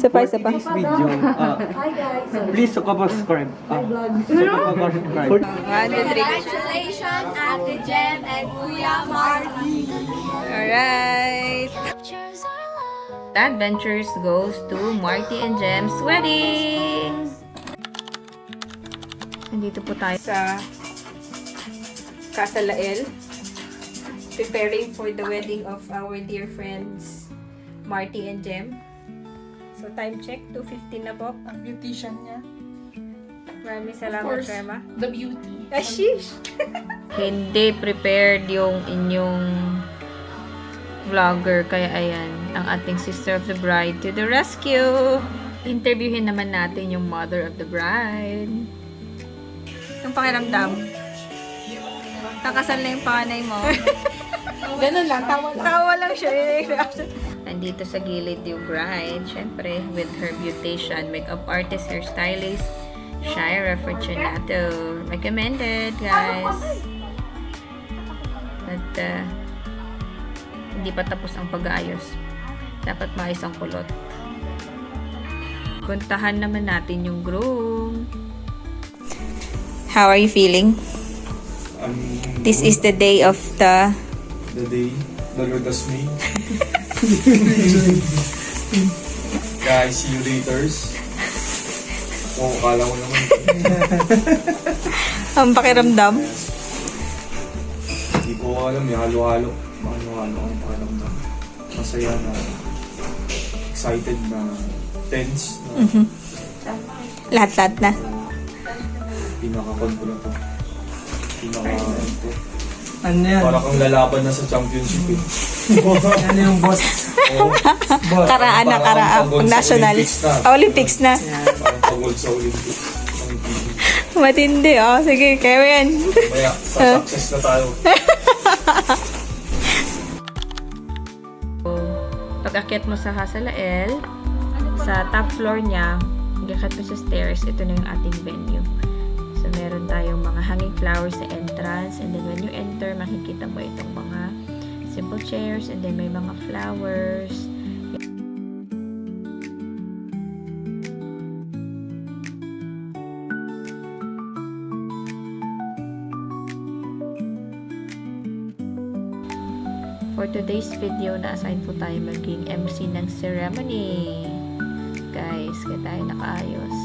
Isa pa. This video. Please subscribe. Congratulations, Ate Jem and Kuya Marty. Alright. Adventures goes to Marty and Jem's wedding. Nandito po tayo sa Casa Lael, preparing for the wedding of our dear friends Marty and Jem. So time check, 2:15 na po. Ang beautician niya. Maraming salamat, Of course, Rema. the beauty. Ashish! Hindi prepared yung inyong vlogger, kaya ayan, ang ating sister of the bride to the rescue. Interviewin naman natin yung mother of the bride. Yung pakiramdam. Kakasal na yung panay mo. Ganun lang, tawa lang. Tawa lang siya. Nandito sa gilid yung bride, syempre, with her beautician, makeup artist, hairstylist, Shira Fortunato. Recommended, guys. At, hindi pa tapos ang pag-aayos. Dapat maayos ang kulot. Puntahan naman natin yung groom. How are you feeling? This is the day of the day the Lord has made. Guys, see you later. Oh, kala ko naman. ang pakiramdam. Hindi ko alam, may halo-halo. Halo-halo ang pakiramdam. Masaya na, excited na, tense na. Lahat-lahat na. Pinaka-con ko na to. Ano yan? Para kang lalaban na sa championship eh. Ano yung boss? Oh, Karaan na karaan. Pag nationals. Olympics na. parang pag-gold sa Olympics. Matindi, oh. Sige, kaya yan. Kaya, sa success na tayo. Pag-akyat mo sa Hasalael, sa top floor niya, pag-akyat mo sa stairs, ito na yung ating venue. So, meron tayong mga hanging flowers sa entrance, and then when you enter, makikita mo itong mga simple chairs, and then may mga flowers. For today's video, na-assign po tayo maging MC ng ceremony. Guys, kaya tayo nakaayos.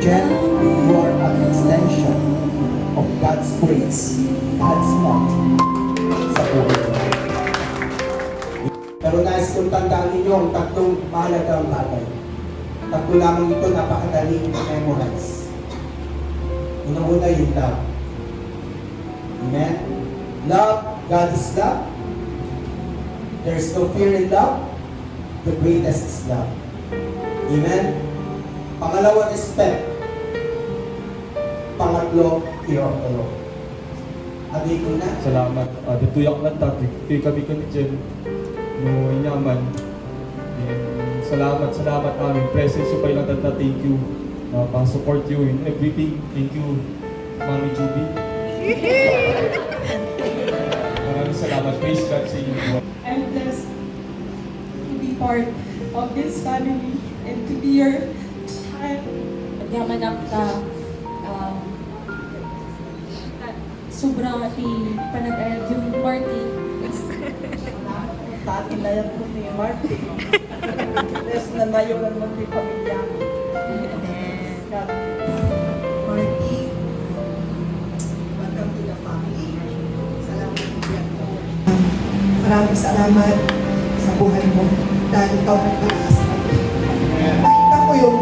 Jem, you are an extension of God's grace, God's love sa buhay mo. Pero nais kong tandaan ninyo ang tatlong mahalagang bagay. Tatlo lamang ito napakadaling memorize. Una-una yung love. Amen? Love, God is love. There's no fear in love. The greatest is love. Amen? Pangalawa, respect. Pangatlo, fear of the Lord. Abi ko na. Salamat. Dituyak lang tati. Kaya kami ko ni Jem. No, inyaman. Salamat amin. Presence yung lang tata. Thank you. Pang-support you in everything. Thank you, Mami Juby. Maraming salamat. Praise God sa inyo. I'm blessed to be part of this family and to be your child. Yamanap ka. Sobrang panag-ayad yung Marty. Tati na yan po ni Marty. Yes, nanayogan mo ni pamilya. Marty, welcome to the family. Salamat po. Maraming salamat sa buhay mo dahil ikaw nagpalakas. Nakita ko yung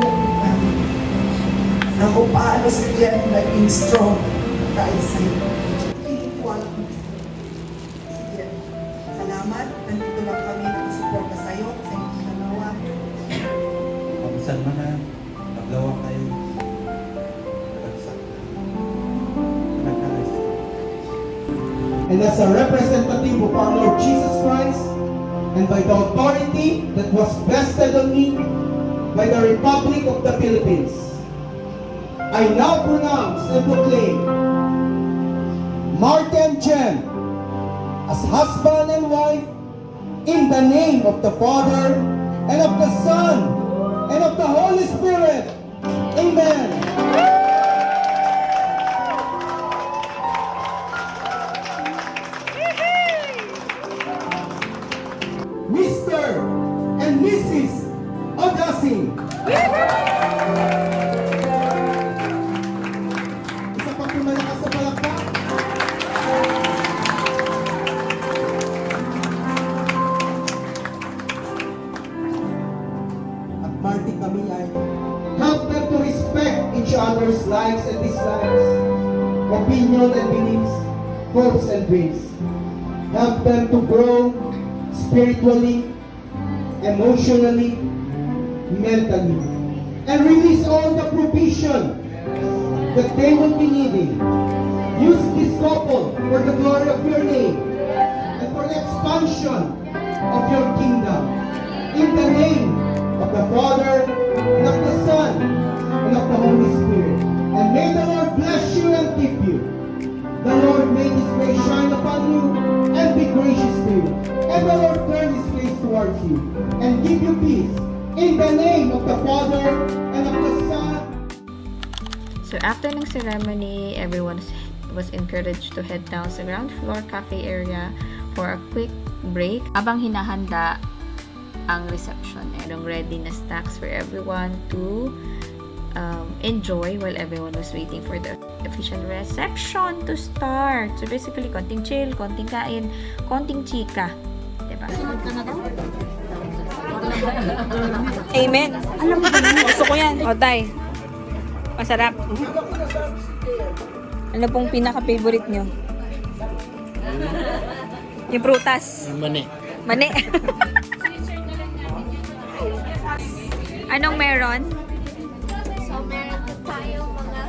na kung paano si Jem naging strong kaisip. Hindi ko alam. Sige. Salamat. Nandito lang kami nakasuporta sa'yo sa iyong ginagawa. Pagsan mo na, maglawa kayo. Pagsan na. And as a representative of our Lord Jesus Christ, and by the authority that was vested on me by the Republic of the Philippines, I now pronounce and proclaim Marty and Jen as husband and wife in the name of the Father and of the Son and of the Holy Spirit. Amen. Mr. and Mrs. Odasing. Isa pa po malakas sa palakpak. At Marty kami ay help them to respect each other's likes and dislikes, opinion and beliefs, hopes and dreams. Help them to grow spiritually, emotionally, mentally, and release all the provision that they will be needing. Use this couple for the glory of your name and for the expansion of your kingdom. In the name of the Father, and of the Son, and of the Holy Spirit. And may the Lord bless you and keep you. The Lord make His face shine upon you and be gracious to you. And the Lord turn His face towards you and give you peace. In the name of the Father and of the Son. So after ng ceremony, everyone was encouraged to head down sa ground floor cafe area for a quick break habang hinahanda ang reception. Merong ready na snacks for everyone to enjoy while everyone was waiting for the official reception to start. So basically, konting chill, konting kain, konting chika. Diba? Amen. Alam mo ba? Gusto ko yan. O, tay. Masarap. Ano pong pinaka-favorite nyo? Yung prutas. Mani. Mani. Anong meron? So, meron po tayong mga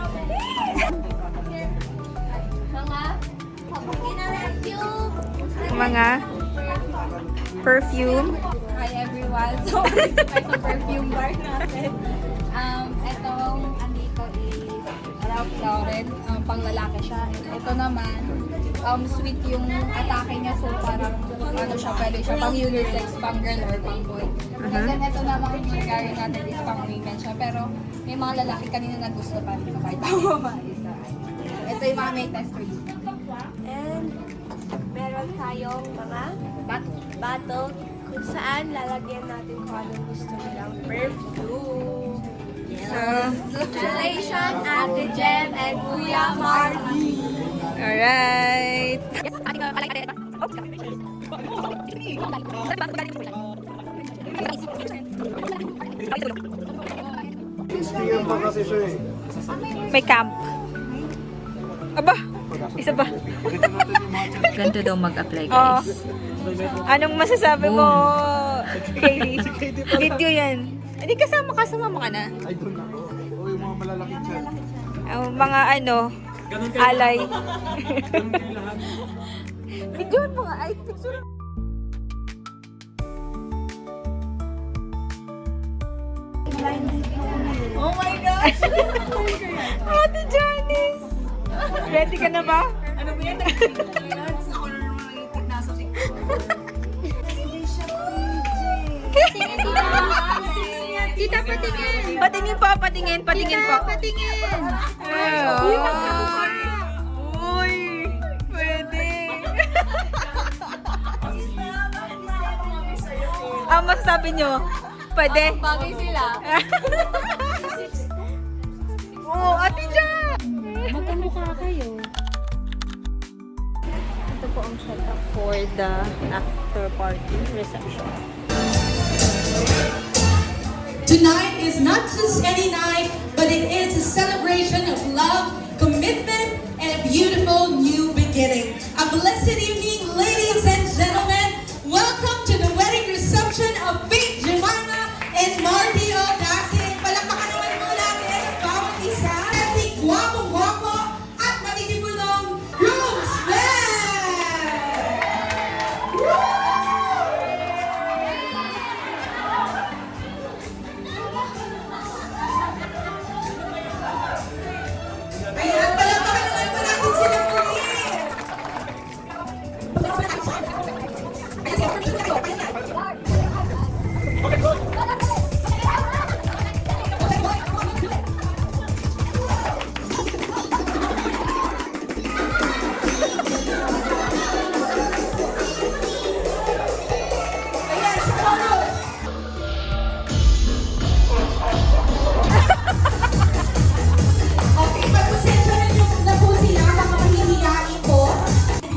Mga perfume. Hi everyone. So, dito tayo sa perfume bar natin. Itong andito is Ralph Lauren. Panglalaki siya. Ito naman, sweet yung atake niya. So, parang ano siya, pwede siya pang unisex, pang girl or pang boy. And then, ito naman yung Bulgarian natin is pang women siya. Pero, may mga lalaki kanina na gusto pa rin kahit ang babae isa. Ito yung mga may tester dito. And meron tayong mga bottle kung saan lalagyan natin kung anong gusto nilang perfume. Congratulations, Ate Jen and Kuya Marty! Alright. May camp. Aba, isa ba? Ganito daw mag-apply, Oh. guys. Anong masasabi mo, Katie? Video yan. Hindi kasama mo ka na. Ay, doon ako. O, yung mga malalaking chat. Mga ano, alay. Video mo nga. Ay, picture. Oh my gosh! Ate Janice! Ready ka na ba? Ano ba yan? Ako na naman nangitid nasa Tita, patingin! Patingin po, patingin po. Patingin! Uy, pwede. Ang masasabi nyo, pwede. Bagay sila. Oo, Ate Jan! Magkamukha kayo. Ito po ang setup for the after party reception. Tonight is not just any night, but it is a celebration of love, commitment, and beautiful new beginning. A blessed evening, ladies and gentlemen. Welcome to the wedding reception of Faith Jemima and Marty O'Dacin. Palakpakan naman po natin ang bawat isa. Ating gwapong-gwapo at matitipulong groomsmen! Ayan, palakpakan naman po natin sila muli. Ayan, sa chorus. Okay, pagpasensya na po sila, mga mahihiyain po.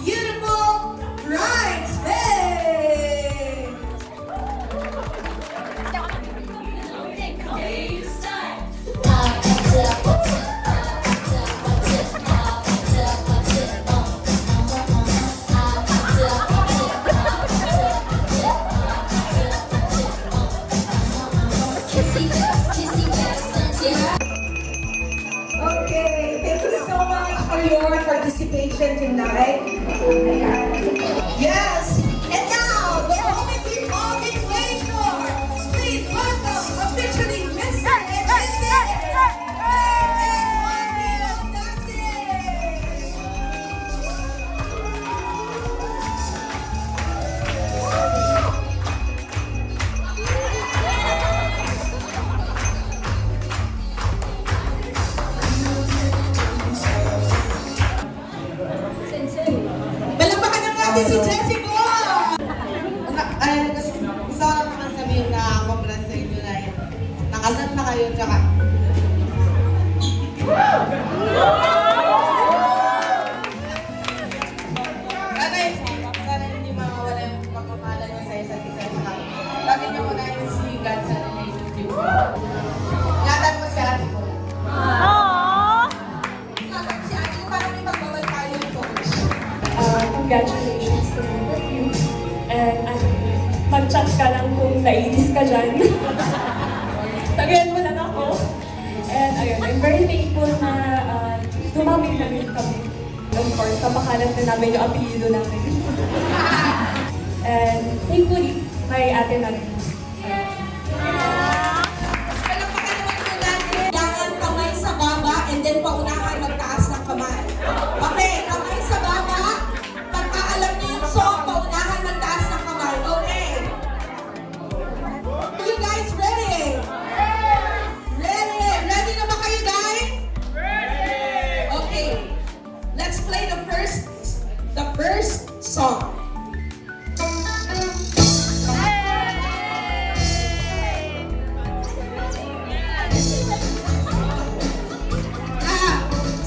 Beautiful bridesmaid! Okay, thank you so much for your participation tonight. Yes, and now the moment we've all been waiting for. Please welcome officially Mr. and Mrs. Palakpakan na natin si Jessie Go! Ay, gusto ko naman sabihin na congrats sa inyo na yun. Nakasal na kayo, tsaka... Sana hindi mawala yung pagmamahalan nyo sa isa't isa. Lagi nyo muna yung sigat sa relationship. Ingatan mo si ate ko. Ingatan si ate ko para may magbabal tayo ito. Congratulations to both of you. And mag-chat ka lang kung nainis ka dyan. Tagayan mo lang ako. And ayun, I'm very thankful na dumami na rin kami. Of course, kapakalat na namin yung apelido namin. And thankfully, may ate na rin. Palakpakan naman po natin. Kailangan kamay sa baba and then paunahan magtaas ng kamay. Okay, kamay sa baba. Pagka alam niyo yung song, paunahan magtaas ng kamay. Okay. Are you guys ready? Ready? Ready na ba kayo guys? Ready! Okay. Let's play the first song.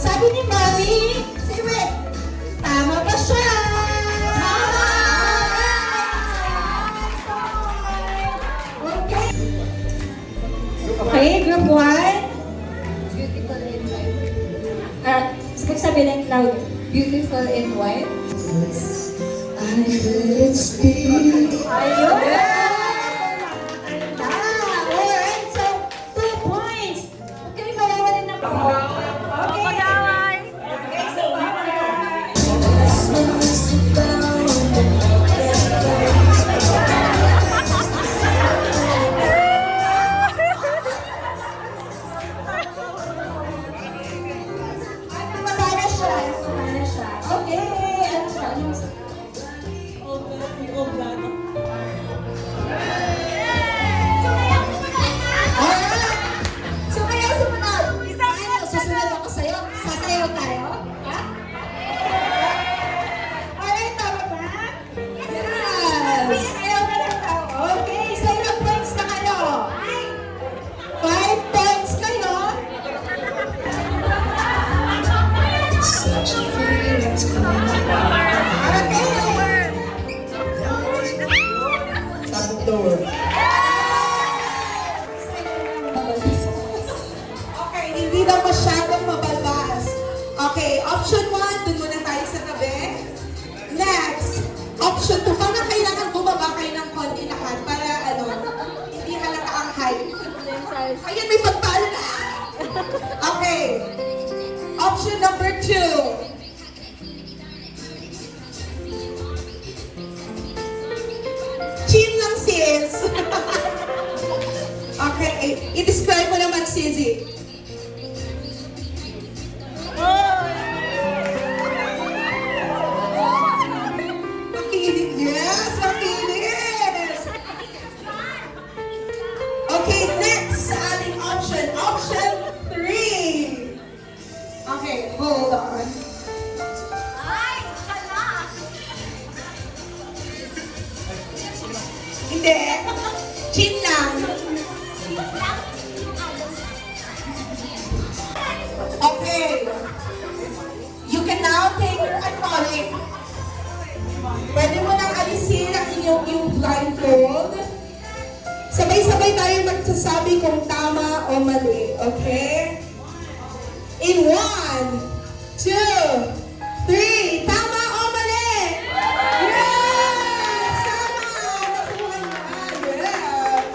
Sabi ni Mami, si Rick, tama ba siya? Okay. Okay, group 1. Beautiful in white. Sabi lang loud. Beautiful in white. Ayun! Alright, so 2 points. Okay, mayaman na po. Okay. Okay, so Paano siya? Okay, ano siya? Sumayaw sumunod! Ano, susunod ako sa'yo? Sasayaw tayo? Ha? Alright, tama ba? Yes! Sayaw na lang tayo. Okay, so ilang points na kayo? 5 points kayo? Okay, hindi daw masyadong mabalbas. Okay, option 1, 2. Chin lang, sis. Okay, i-describe mo naman, Sissy. Makinig, yes, makinig. Okay, next sa ating option. Option 3. Okay, hold on. Hindi. Chin lang. Okay. You can now take your iconic. Pwede mo nang alisin ang inyong yung blindfold. Sabay-sabay tayo magsasabi kung tama o mali. Okay? In 1, 2, 3. Tama o mali? Yes! Tama! Nakuha niya. Yes!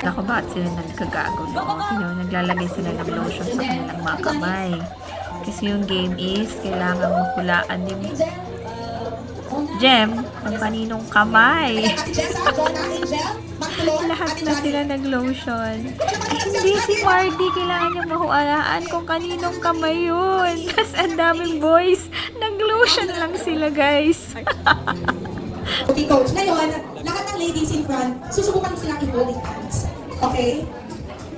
Ako ba at sila nagkagago doon? Naglalagay sila ng lotion sa kanilang mga kamay. Kasi yung game is, kailangan makulaan yung gem ng kaninong kamay. Lahat na sila nag-lotion. Hindi si Marty, kailangan niya mahualaan kung kaninong kamay yun. Tapos ang daming boys, nag-lotion lang sila, guys. Okay, coach. Ngayon, lahat ng ladies in front, susubukan mo silang i-holding hands. Okay?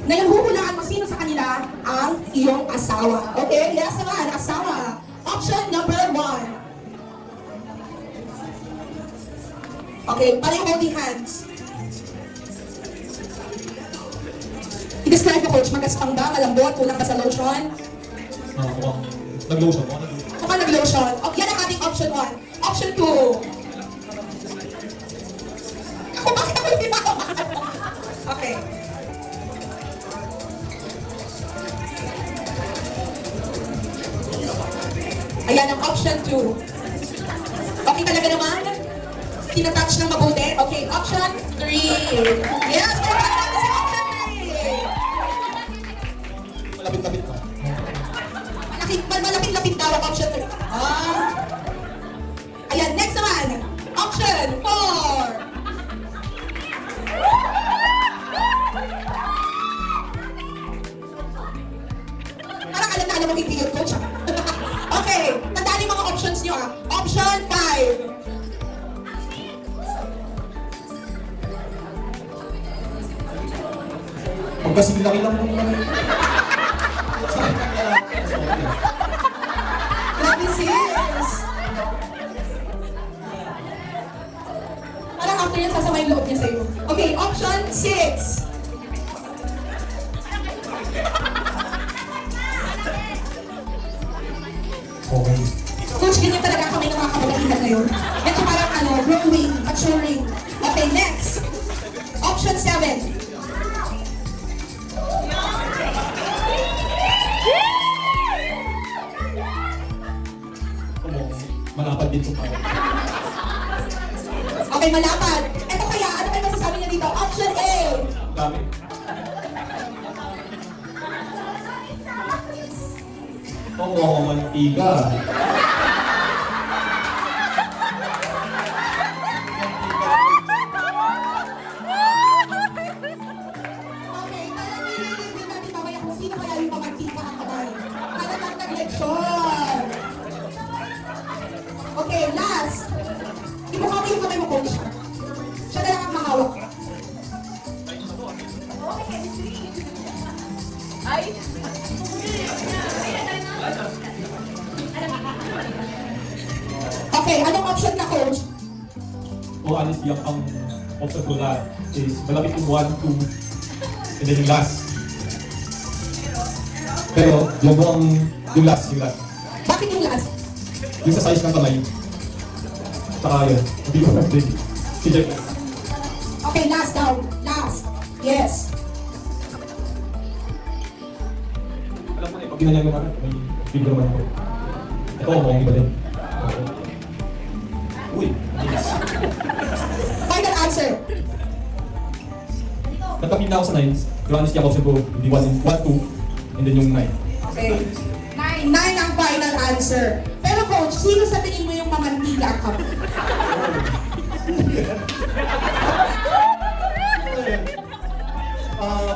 Ngayon, huhulaan mo sino sa kanila ang iyong asawa. Okay? Yes naman, asawa. Option number 1. Okay, pareho holding hands. I-describe mo, coach. Magaspang ba? Malambot? Kulang ba sa lotion? Nag-lotion. Mukhang nag-lotion. Okay, yan ang ating option 1. Option 2. Ako, bakit ako yung pinakawa? Okay. Ayan ang option 2. Okay talaga naman? Tinatouch ng mabuti? Okay, option 3. Yes, may pagkakita sa option 3. Malapit-lapit ka. Malapit-lapit daw ang option 3. Ayan, next naman. Option 4. Parang alam na alam mo hindi yun, coach. Okay, tandaan yung mga options nyo. Option 5. Pag kasi laki lang mo naman. Grabe, sis. Parang after yan, sasama yung loob niya sa'yo. Okay, option 6. Okay. Coach, ganyan talaga kami ng mga kababaihan ngayon. Ito parang growing, maturing. Okay, next. Option 7. Malapad din sa tao. Okay, malapad. Ito kaya, ano kayo masasabi niya dito? Option A. Dami. Oo, ako mantiga. Okay, nililibin natin mamaya kung sino kaya yung mamantika ang kamay. Talagang nag-leksyon. Okay, last. Ibuka mo yung kamay mo, coach. Siya na lang ang mahawak. Okay, anong option ka, coach? O honestly, ang option ko na is malapit yung 1, 2, and then yung last. Pero, yung last. Bakit yung last? Yung sa size ng kamay. Saka yun, hindi ko pwede. Si Jeff. Okay, last daw. Last. Yes. Alam mo na, pag ginanyan ko naman, may finger naman ako. Ito, mukhang iba din. Uy, yes. Final answer. Nagpapin na ako sa 9. Pero honestly, ang option ko, hindi 1, 2, and then yung 9. Okay. 9. 9 ang final answer. Pero coach, sino sa tingin mo yung mamantika ka?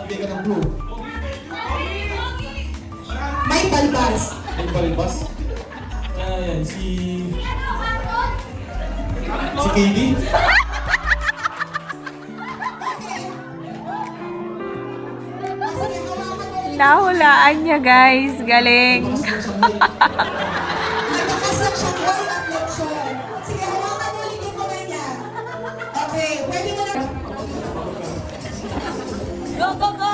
Bigyan ka ng blue. May balbas. Ang balbas. Ayan, si Katie. Sige, hawakan mo ulit. Nahulaan niya, guys. Galing. Nagkakasak siyang boy at lechon. Sige, hawakan mo ulit yung kamay niya. Okay, pwede mo na. Go, go, go!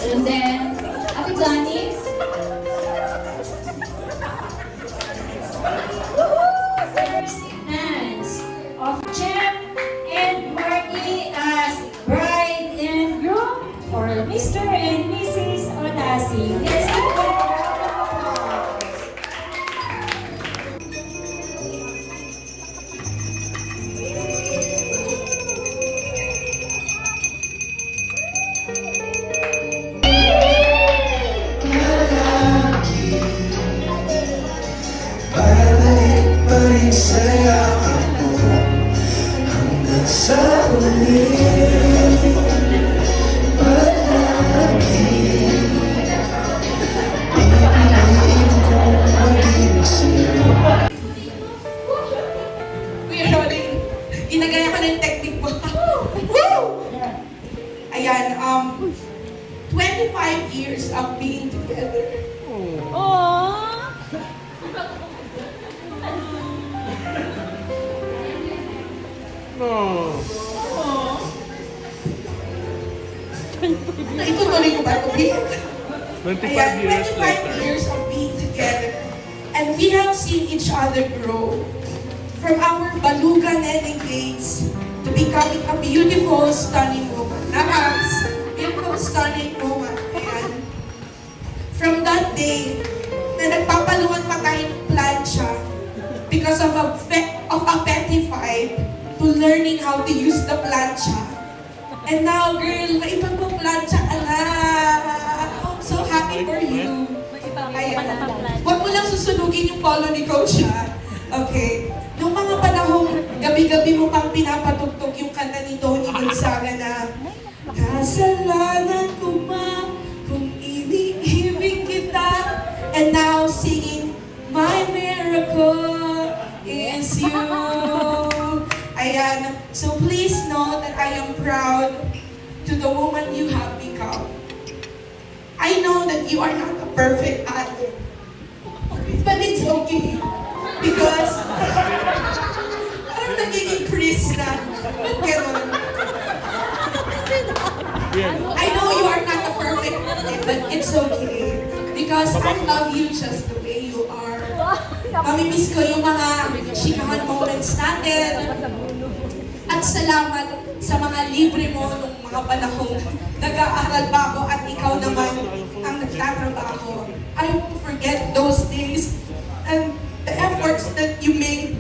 And then, Ate Janice. First hands of Jeff and Marty as bride and groom for Mr. and Mrs. Onasi. Let's give them a round of applause. Kuya Rolling, ginagaya ko na yung technique mo. Woo! Ayan, 25 years of being together. Itutuloy ko ba ito, Vic? 25 years 25 later. years of being together. And we have seen each other grow. From our balugan and engaged to becoming a beautiful, stunning woman. Nakas, beautiful, stunning woman. Ayan. From that day, na nagpapaluan pa tayong plancha because of a petty fight to learning how to use the plancha. And now, girl, naibang mo plancha, ala. I'm so happy for you. Ayan. Huwag mo lang susunugin yung polo ni Coach, ha? Okay. Nung mga panahong gabi-gabi mo pang pinapatugtog yung kanta ni Tony Gonzaga na kasalanan ko ba kung iniibig kita, and now singing My Miracle is You. Ayan. So please know that I am proud to the woman you have become. I know that you are not a perfect ate, but it's okay because parang nagiging Chris na. Ba't ganon? I know you are not a perfect ate, but it's okay because I love you just the way you are. Mamimiss ko yung mga chikahan moments natin. At salamat sa mga libre mo nung mga panahong nag-aaral pa ako at ikaw naman ang nagtatrabaho. I won't forget those days and the efforts that you made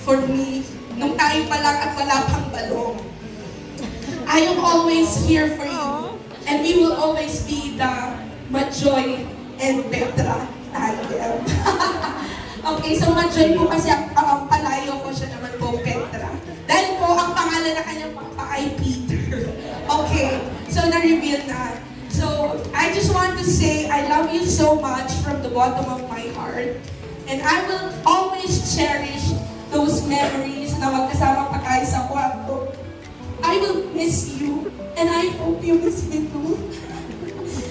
for me nung tayo pa lang at wala pang balong. I am always here for you and we will always be the Majoy and Petra tandem. Okay, so Majoy po kasi ang palayo ko, siya naman po Petra. Dahil po ang pangalan na kanyang papa ay Peter. Okay, so na-reveal na. So, I just want to say I love you so much from the bottom of my heart. And I will always cherish those memories na magkasama pa tayo sa kwarto. I will miss you, and I hope you miss me too.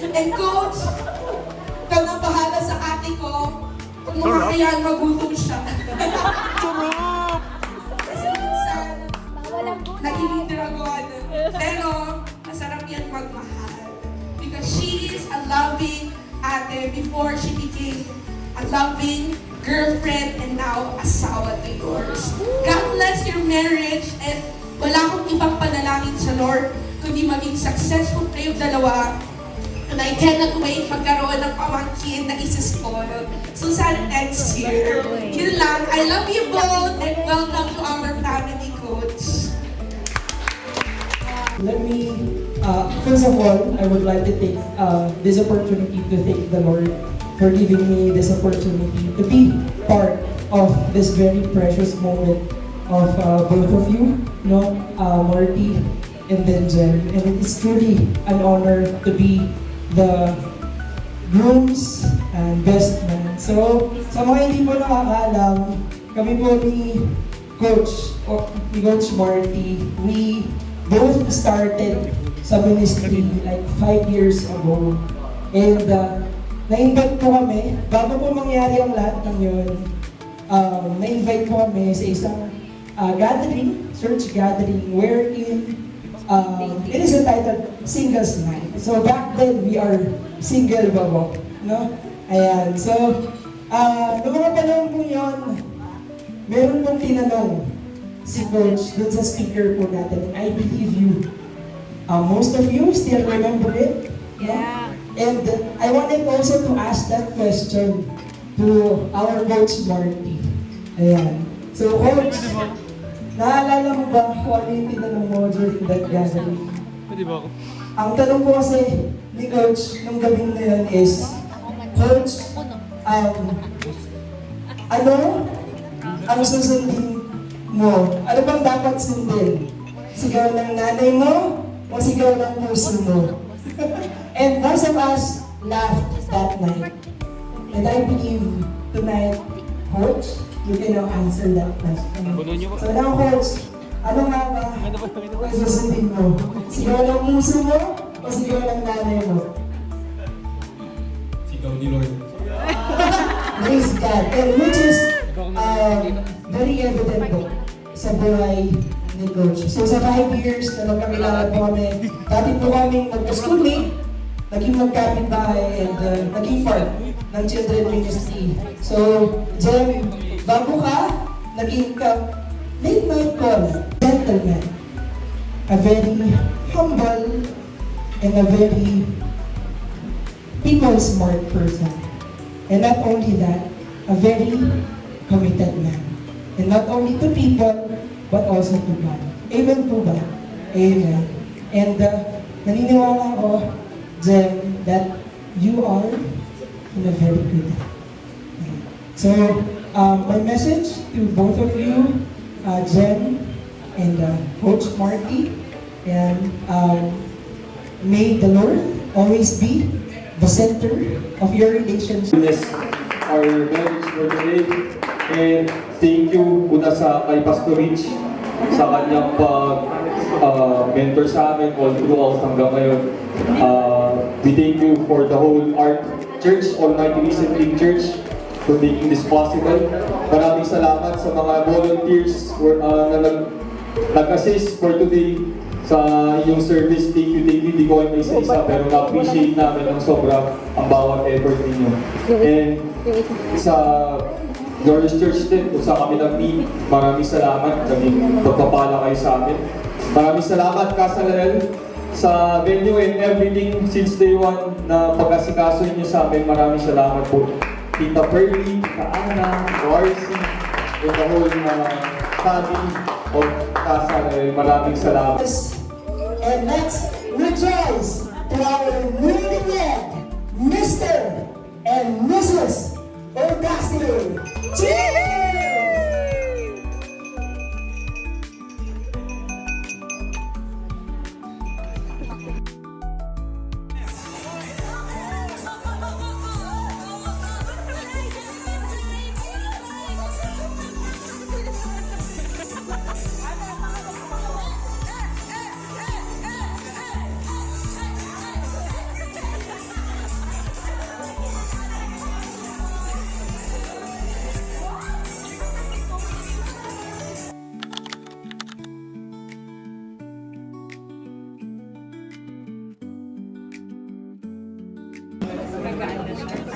And Coach, ikaw na bahala sa ate ko. Kung makakayaan, magutom siya. Kasi minsan, nagiging dragon. Pero, masarap yan magmahal. Because she is a loving ate before she became a loving girlfriend and now asawa to yours. God bless your marriage and wala akong ibang panalangin sa Lord kundi maging successful kayo dalawa. And I cannot wait magkaroon ng pamangkin na isa-spoil. So sana next year. Yun lang. I love you both and welcome to our family, Coach. Let me First of all, I would like to take this opportunity to thank the Lord for giving me this opportunity to be part of this very precious moment of both of you, Marty and then Jen. And it is truly an honor to be the groom's and best man. So, sa mga hindi po nakakaalam, kami po ni Coach Marty, we both started sa ministry like 5 years ago. And na-invite po kami, bago po mangyari ang lahat ng yun, na-invite po kami sa isang gathering, church gathering, wherein it is entitled Singles Night. So back then, we are single babo, no? Ayan, so, noong mga panahon po yun, meron pong tinanong si Coach dun sa speaker po natin. I believe you. Most of you still remember it? Yeah. And I wanted also to ask that question to our Coach Marty. Ayan. So, Coach, naalala mo ba kung ano yung tinanong mo during that gathering? Pwede ba ako? Ang tanong ko kasi ni Coach nung gabing na yun is, Coach, ano ang susundin mo? Ano bang dapat sundin? Sigaw ng nanay mo o sigaw ng puso mo? And most of us laughed that night. And I believe tonight, Coach, you can now answer that question. So now, Coach, ano nga ba ang susundin mo? Sigaw ng puso mo o sigaw ng nanay mo? Sigaw ni Lord. Praise God. And which is very evident po sa buhay ni Coach. So sa 5 years na magkakilala po kami, dati po kaming magka-schoolmate, naging magkapit-bahay, and naging part ng children ministry. So, Jem, bago ka, naging late night call, gentleman, a very humble and a very people-smart person. And not only that, a very committed man. And not only to people, but also to God. Amen po ba? Amen. And naniniwala ako, Jem, that you are in a very good hand. So, my message to both of you, Jem and Coach Marty, and may the Lord always be the center of your relationship. Bless our marriage for today. And thank you muna kay Pastor Rich sa kanyang mentor sa amin all throughout hanggang ngayon. We thank you for the whole Art Church, Almighty Recently Church, for making this possible. Maraming salamat sa mga volunteers na nag-assist for today sa inyong service. Thank you. Hindi ko kayo isa-isa, pero na-appreciate namin ng sobra ang bawat effort ninyo. And sa Glorious Church din, kung saan kami nag-meet, maraming salamat. Kaming pagpapala kayo sa amin. Maraming salamat, Kasalael, sa venue and everything since day one na pag-asikaso niyo sa amin. Maraming salamat po. Tita Pearly, Tita Ana, Warsi, and the whole family of Kasalael. Maraming salamat. And let's rejoice to our newlywed Mr. and Mrs. Audacity. Cheers!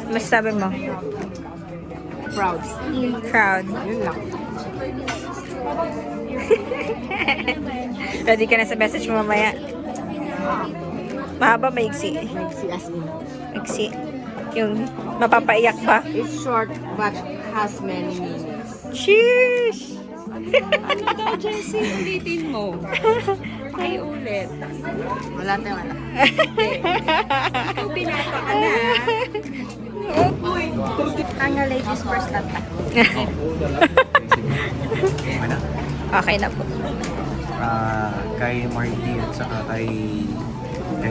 Masasabi mo? Proud. Proud. Yun lang. Ready ka na sa message mo mamaya? Mahaba, maiksi. Maiksi as in. Maiksi. Yung mapapaiyak ba? It's short but has many meanings. Sheesh! Ano daw, Jessie? Ulitin mo. Kayo ulit. Wala tayo, wala. Pinata ka na. Ang ladies first lang ta. Okay na po. Kay Marty at saka kay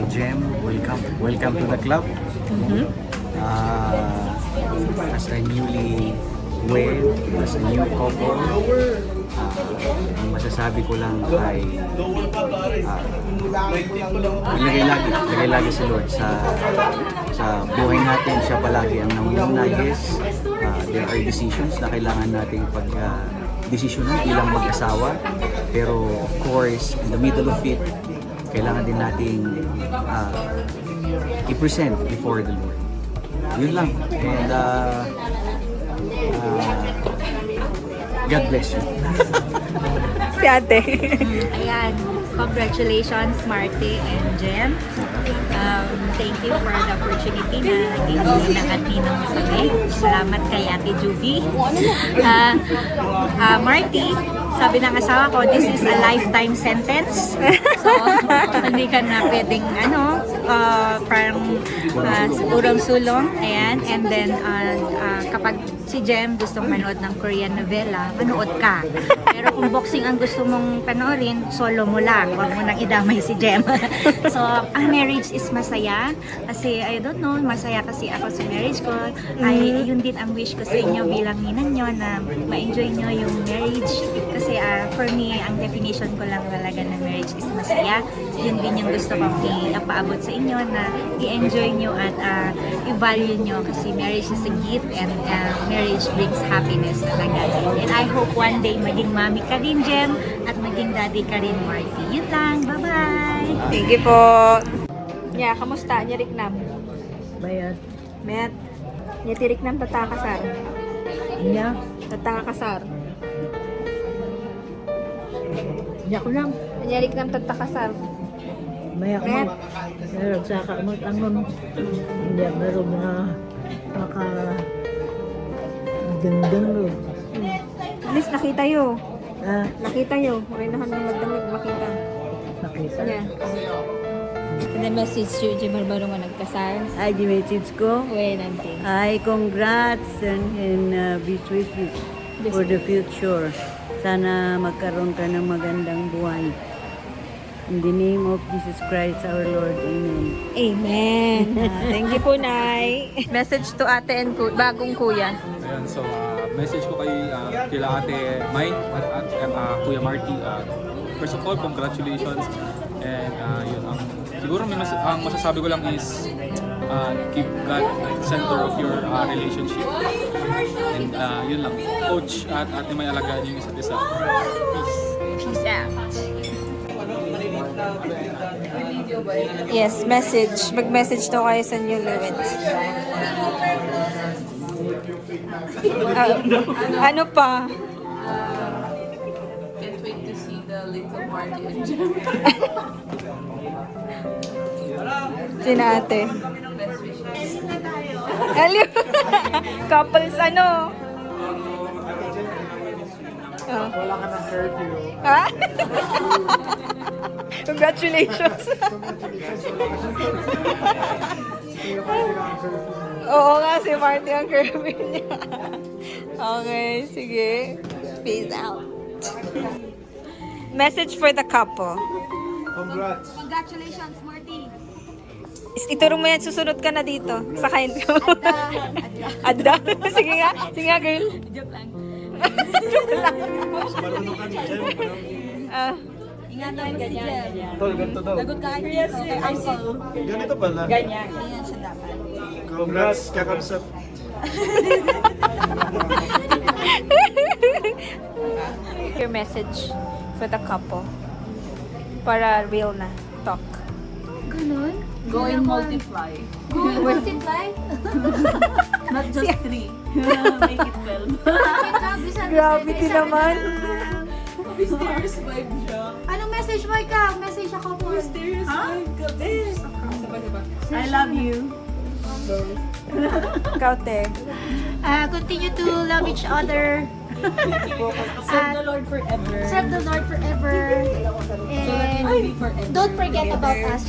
Jem, welcome to the club. As a newly wed, as a new couple, ang masasabi ko lang ay ilagay lagi si Lord sa buhay natin. Siya palagi ang nangunguna. Yes, there are decisions na kailangan nating desisyonan bilang mag-asawa, pero of course in the middle of it, kailangan din nating i-present before the Lord. Yun lang. And God bless you. Si ate. Ayan, congratulations Marty and Jem. Thank you for the opportunity na naging ng at ninong kami. Salamat kay Ate Juvie. Marty, sabi ng asawa ko, this is a lifetime sentence. So, hindi ka na pwedeng parang urong-sulong. Ayan. And then, kapag si Jem gustong manood ng Korean novela, manood ka. Pero kung boxing ang gusto mong panoorin, solo mo lang. Huwag mo nang idamay si Jem. So, ang marriage is masaya. Kasi, I don't know, masaya kasi ako sa marriage ko. Ay, yun din ang wish ko sa inyo bilang ninang nyo na ma-enjoy nyo yung marriage. Kasi, for me, ang definition ko lang talaga ng marriage is masaya. Yun din yung gusto kong ipaabot sa inyo na i-enjoy nyo at i-value nyo kasi marriage is a gift and marriage brings happiness talaga. And I hope one day maging mami ka rin, Jem, at maging daddy ka rin, Marty. Yun lang. Bye-bye! Thank you po. Nya, kamusta? Nya Riknam? Bayad. Met? Nya Tiriknam tatakasar? Nya. Tatakasar? Nya ko lang. Nya Riknam tatakasar? Maya ko. Met? Nagsaka mo tangon. Hindi ako meron na gandang lo. At least nakita yo. Ah, Nakita yo. Marinahan ng magdamig makita. nakita. Nya. And message you, Jim Barbaro nga nagkasar. Ay, di message ko. Uwe, nanti. Ay, congrats and best wishes for the future. Sana magkaroon ka ng magandang buhay. In the name of Jesus Christ our Lord. Amen. Amen. Thank you po, Nay. Message to ate and bagong kuya. Ayan, so message ko kila Ate Mai at Kuya Marty. First of all, congratulations. And yun, siguro ang masasabi ko lang is keep God at the center of your relationship. And yun lang, coach at Ate Mai, alagaan niyo yung isa't isa. Peace. Peace out. Yes, message. Mag-message to kayo sa newlyweds. Ano pa? Can't wait to see the little Marty and Jem. Sina ate? Best wishes. Aliw. Couples ano? Oh. Wala ka ng curfew. Ha? Congratulations. Oo nga, si Marty ang curfew niya. Okay, sige. Peace out. Message for the couple. Congrats. Congratulations, Marty! Ituro mo yan, susunod ka na dito. Sa kain ko. Adda. Sige nga. Sige nga, girl. Joke lang. Joke lang. Marunong ka ni Jem. Ingatan mo si Jem. Tol, ganito daw. Lagot ka kay Tito, kay Uncle. Ganito pala. Ganyan. Ganyan siya dapat. Congrats, kakabsat. Your message for the couple. Para real na talk. Ganun? Go and multiply. Multiply? Not just 3. Make it 12. Grabe din naman. Mysterious vibe siya. Anong message mo ikaw? Message ako po. Mysterious vibe ka, bes. I love you. Ikaw, te. Continue to love each other. Serve the Lord forever. Serve the Lord forever. So that He will be forever. Don't forget about us.